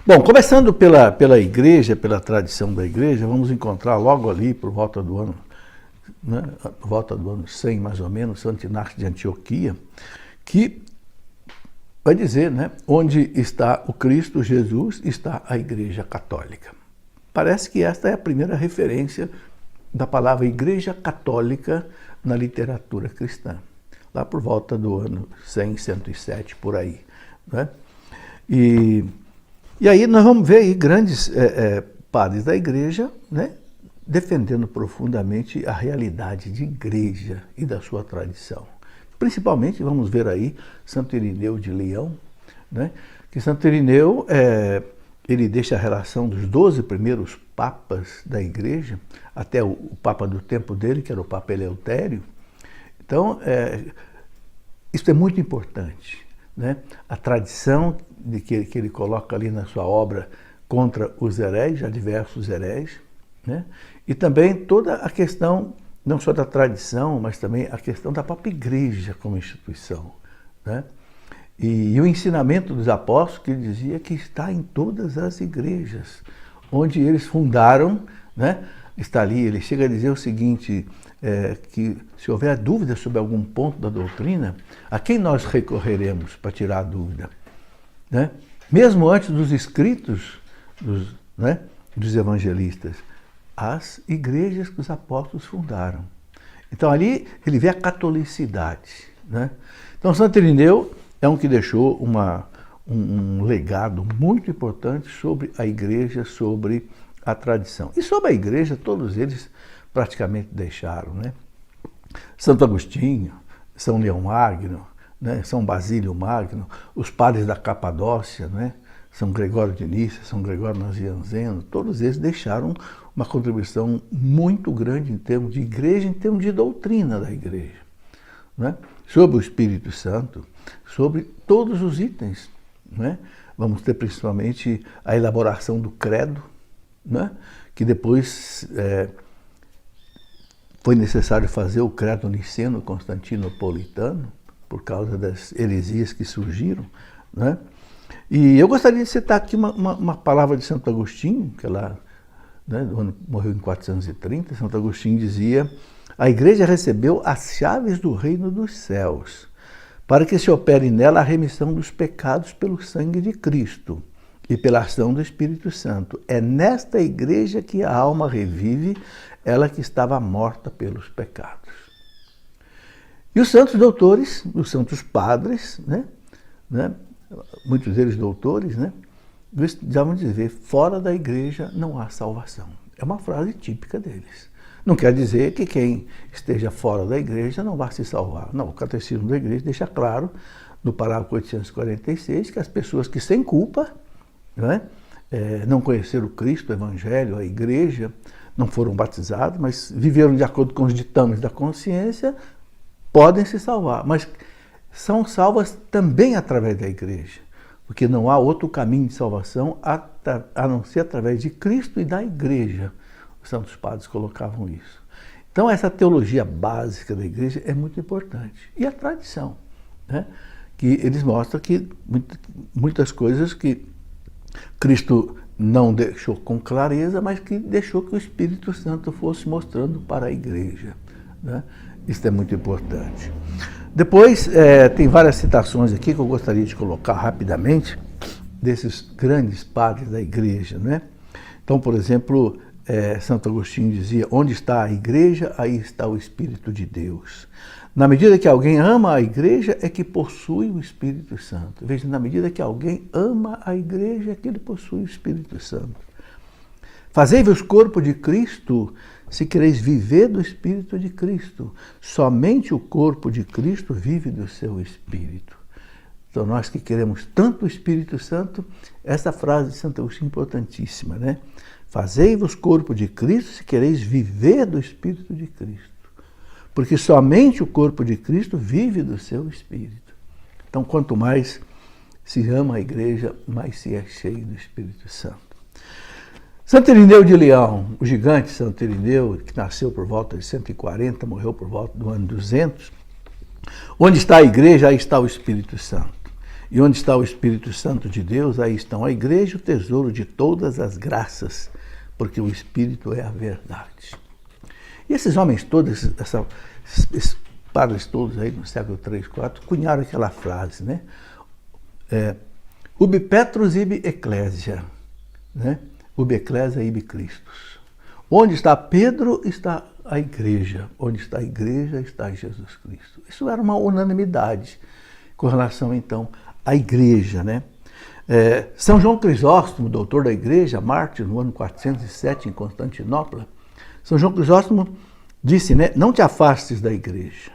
Bom, começando pela igreja, pela tradição da igreja, vamos encontrar logo ali, por volta do ano, né, por volta do ano 100, mais ou menos, Santo Inácio de Antioquia, que vai dizer, né, onde está o Cristo Jesus, está a Igreja Católica. Parece que esta é a primeira referência da palavra Igreja Católica na literatura cristã, lá por volta do ano 100, 107, por aí, né? E aí nós vamos ver aí grandes padres da igreja, né, defendendo profundamente a realidade de igreja e da sua tradição. Principalmente, vamos ver aí, Santo Irineu de Leão, né, que Santo Irineu, ele deixa a relação dos 12 primeiros papas da igreja, até o papa do tempo dele, que era o Papa Eleutério. Então, isso é muito importante, né? A tradição de que ele coloca ali na sua obra contra os hereges, já diversos hereges, né? E também toda a questão, não só da tradição, mas também a questão da própria igreja como instituição, né? E o ensinamento dos apóstolos, que ele dizia que está em todas as igrejas, onde eles fundaram, né? Está ali, ele chega a dizer o seguinte, que se houver dúvida sobre algum ponto da doutrina, a quem nós recorreremos para tirar a dúvida? Né? Mesmo antes dos escritos dos evangelistas, as igrejas que os apóstolos fundaram. Então ali ele vê a catolicidade, né? Então Santo Irineu é um que deixou um legado muito importante sobre a igreja, sobre a tradição. E sobre a igreja, todos eles praticamente deixaram, né? Santo Agostinho, São Leão Magno, né? São Basílio Magno, os padres da Capadócia, né? São Gregório de Nícia, São Gregório Nazianzeno, todos eles deixaram uma contribuição muito grande em termos de igreja, em termos de doutrina da igreja, né? Sobre o Espírito Santo, sobre todos os itens, né? Vamos ter principalmente a elaboração do credo, né? Que depois foi necessário fazer o credo niceno-constantinopolitano, por causa das heresias que surgiram, né? E eu gostaria de citar aqui uma palavra de Santo Agostinho, que lá, né, morreu em 430, Santo Agostinho dizia: a igreja recebeu as chaves do reino dos céus, para que se opere nela a remissão dos pecados pelo sangue de Cristo e pela ação do Espírito Santo. É nesta igreja que a alma revive, ela que estava morta pelos pecados. E os santos doutores, os santos padres, né, muitos deles doutores, né, já vão dizer, fora da igreja não há salvação. É uma frase típica deles. Não quer dizer que quem esteja fora da igreja não vai se salvar. Não, o Catecismo da Igreja deixa claro, no parágrafo 846, que as pessoas que sem culpa, né, não conheceram o Cristo, o Evangelho, a igreja, não foram batizados, mas viveram de acordo com os ditames da consciência, podem se salvar, mas são salvas também através da igreja, porque não há outro caminho de salvação a não ser através de Cristo e da igreja. Os santos padres colocavam isso. Então essa teologia básica da igreja é muito importante. E a tradição, né? Que eles mostram que muitas coisas que Cristo não deixou com clareza, mas que deixou que o Espírito Santo fosse mostrando para a igreja, né? Isso é muito importante. Depois, tem várias citações aqui que eu gostaria de colocar rapidamente, desses grandes padres da igreja, né? Então, por exemplo, Santo Agostinho dizia: onde está a igreja, aí está o Espírito de Deus. Na medida que alguém ama a igreja, é que possui o Espírito Santo. Veja, na medida que alguém ama a igreja, é que ele possui o Espírito Santo. Fazei-vos corpo de Cristo, se quereis viver do Espírito de Cristo. Somente o corpo de Cristo vive do seu Espírito. Então, nós que queremos tanto o Espírito Santo, essa frase de Santo Agostinho é importantíssima, né? Fazei-vos corpo de Cristo, se quereis viver do Espírito de Cristo. Porque somente o corpo de Cristo vive do seu Espírito. Então, quanto mais se ama a igreja, mais se é cheio do Espírito Santo. Santo Irineu de Leão, o gigante Santo Irineu, que nasceu por volta de 140, morreu por volta do ano 200, onde está a igreja, aí está o Espírito Santo. E onde está o Espírito Santo de Deus, aí estão a igreja, o tesouro de todas as graças, porque o Espírito é a verdade. E esses homens todos, esses padres todos aí no século III, IV, cunharam aquela frase, né? Ubi Petrus ibi Ecclesia, né? Ubi Ecclesia ibi Christus. Onde está Pedro, está a igreja. Onde está a igreja, está Jesus Cristo. Isso era uma unanimidade com relação, então, à igreja, né? São João Crisóstomo, doutor da igreja, mártir, no ano 407, em Constantinopla, São João Crisóstomo disse, né? Não te afastes da igreja.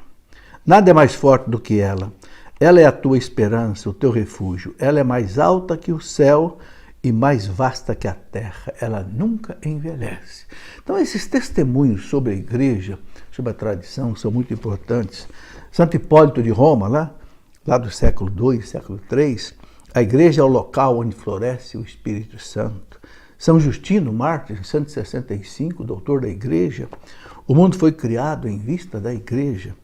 Nada é mais forte do que ela. Ela é a tua esperança, o teu refúgio. Ela é mais alta que o céu e mais vasta que a terra. Ela nunca envelhece. Então, esses testemunhos sobre a igreja, sobre a tradição, são muito importantes. Santo Hipólito de Roma, lá do século II, século III, a igreja é o local onde floresce o Espírito Santo. São Justino, mártir, em 165, doutor da igreja, o mundo foi criado em vista da igreja.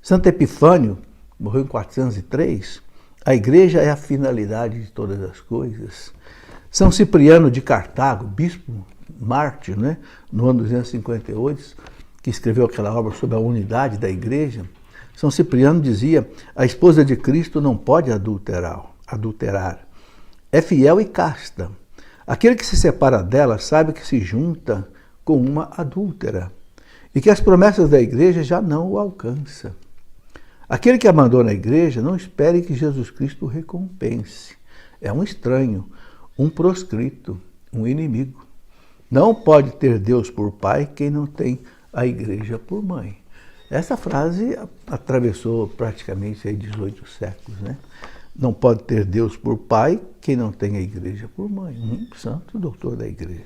Santo Epifânio, morreu em 403, a igreja é a finalidade de todas as coisas. São Cipriano de Cartago, bispo mártir, né, no ano 258, que escreveu aquela obra sobre a unidade da igreja, São Cipriano dizia, a esposa de Cristo não pode adulterar. É fiel e casta. Aquele que se separa dela sabe que se junta com uma adúltera e que as promessas da igreja já não o alcançam. Aquele que abandona a igreja não espere que Jesus Cristo o recompense. É um estranho, um proscrito, um inimigo. Não pode ter Deus por pai quem não tem a igreja por mãe. Essa frase atravessou praticamente aí 18 séculos, né? Não pode ter Deus por pai quem não tem a igreja por mãe. Um santo doutor da igreja.